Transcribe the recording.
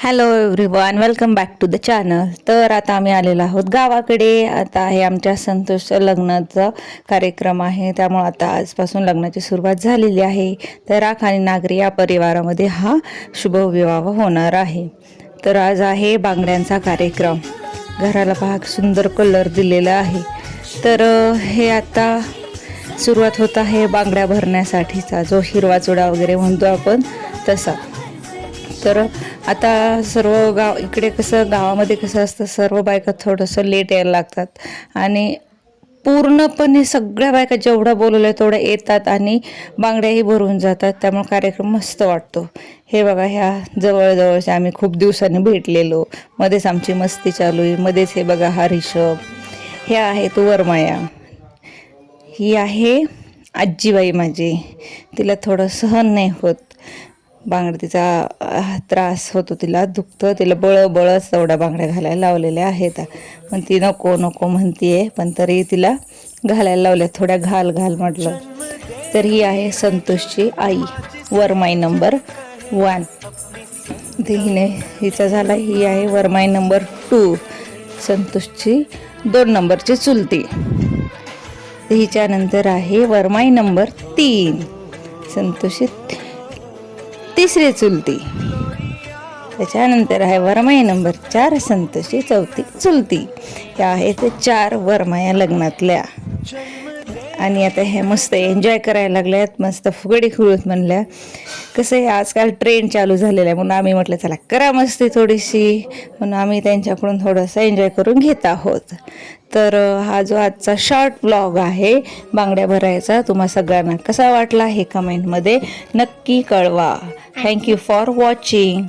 Hello everyone, welcome back to the channel. तर आता आम्ही आलेलो आहोत गावाकडे. आता आहे आमच्या संतोष लग्नाचा कार्यक्रम आहे, त्यामुळे आता आजपासून लग्नाची सुरुवात झालेली आहे. तर राख आणि नागरी या परिवारामध्ये हा शुभविवाह होणार आहे. तर आज आहे बांगड्यांचा कार्यक्रम. घराला पहा सुंदर कलर दिलेला आहे. तर हे आता सुरुवात होत आहे बांगड्या भरण्यासाठीचा, जो हिरवा चुडा वगैरे म्हणतो आपण तसा. तर आता सर्व इकडे कसं गावामध्ये कसं असतं, सर्व बायका थोडंसं लेट यायला लागतात आणि पूर्णपणे सगळ्या बायका जेवढं बोलवलं तेवढं येतात आणि बांगड्याही भरून जातात. त्यामुळे कार्यक्रम मस्त वाटतो. हे बघा, ह्या जवळजवळच्या आम्ही खूप दिवसांनी भेटलेलो, मध्येच आमची मस्ती चालू आहे. मध्येच हे बघा हा रिषभ, हे आहे तो वरमाया, ही आहे आजीबाई माझी. तिला थोडं सहन नाही होत बांगड्या, तिचा त्रास होतो, तिला दुखतं, तिला बळच तेवढ्या बांगड्या घालायला लावलेल्या आहेत. पण ती नको नको म्हणतीये, पण तरी तिला घालायला लावल्या. थोड्या घाल म्हटलं. तर ही आहे संतोषची आई, वरमाई नंबर 1. हिचा झाला. ही आहे वरमाई नंबर 2, संतोषची 2 नंबरची चुलती. हिच्या नंतर आहे वरमाई नंबर 3, संतोषी 3री चुलती. त्याच्यानंतर आहे वरमाई नंबर 4, संतोषी 4थी चुलती. ह्या आहेत 4 वरमाया लग्नातल्या. आणि आता ह्या मस्त एन्जॉय करायला लागल्यात, मस्त फुगडी खेळत म्हणल्या. कसं आहे, आजकाल ट्रेंड चालू झालेला आहे, म्हणून आम्ही म्हटलं चला करा मस्ती थोडीशी, म्हणून आम्ही त्यांच्याकडून थोडंसं एन्जॉय करून घेत आहोत. तर हा जो आजचा शॉर्ट व्लॉग आहे बांगड्या भरायचा, तुम्हा सगळ्यांना कसा वाटला हे कमेंटमध्ये नक्की कळवा. Thank you for watching.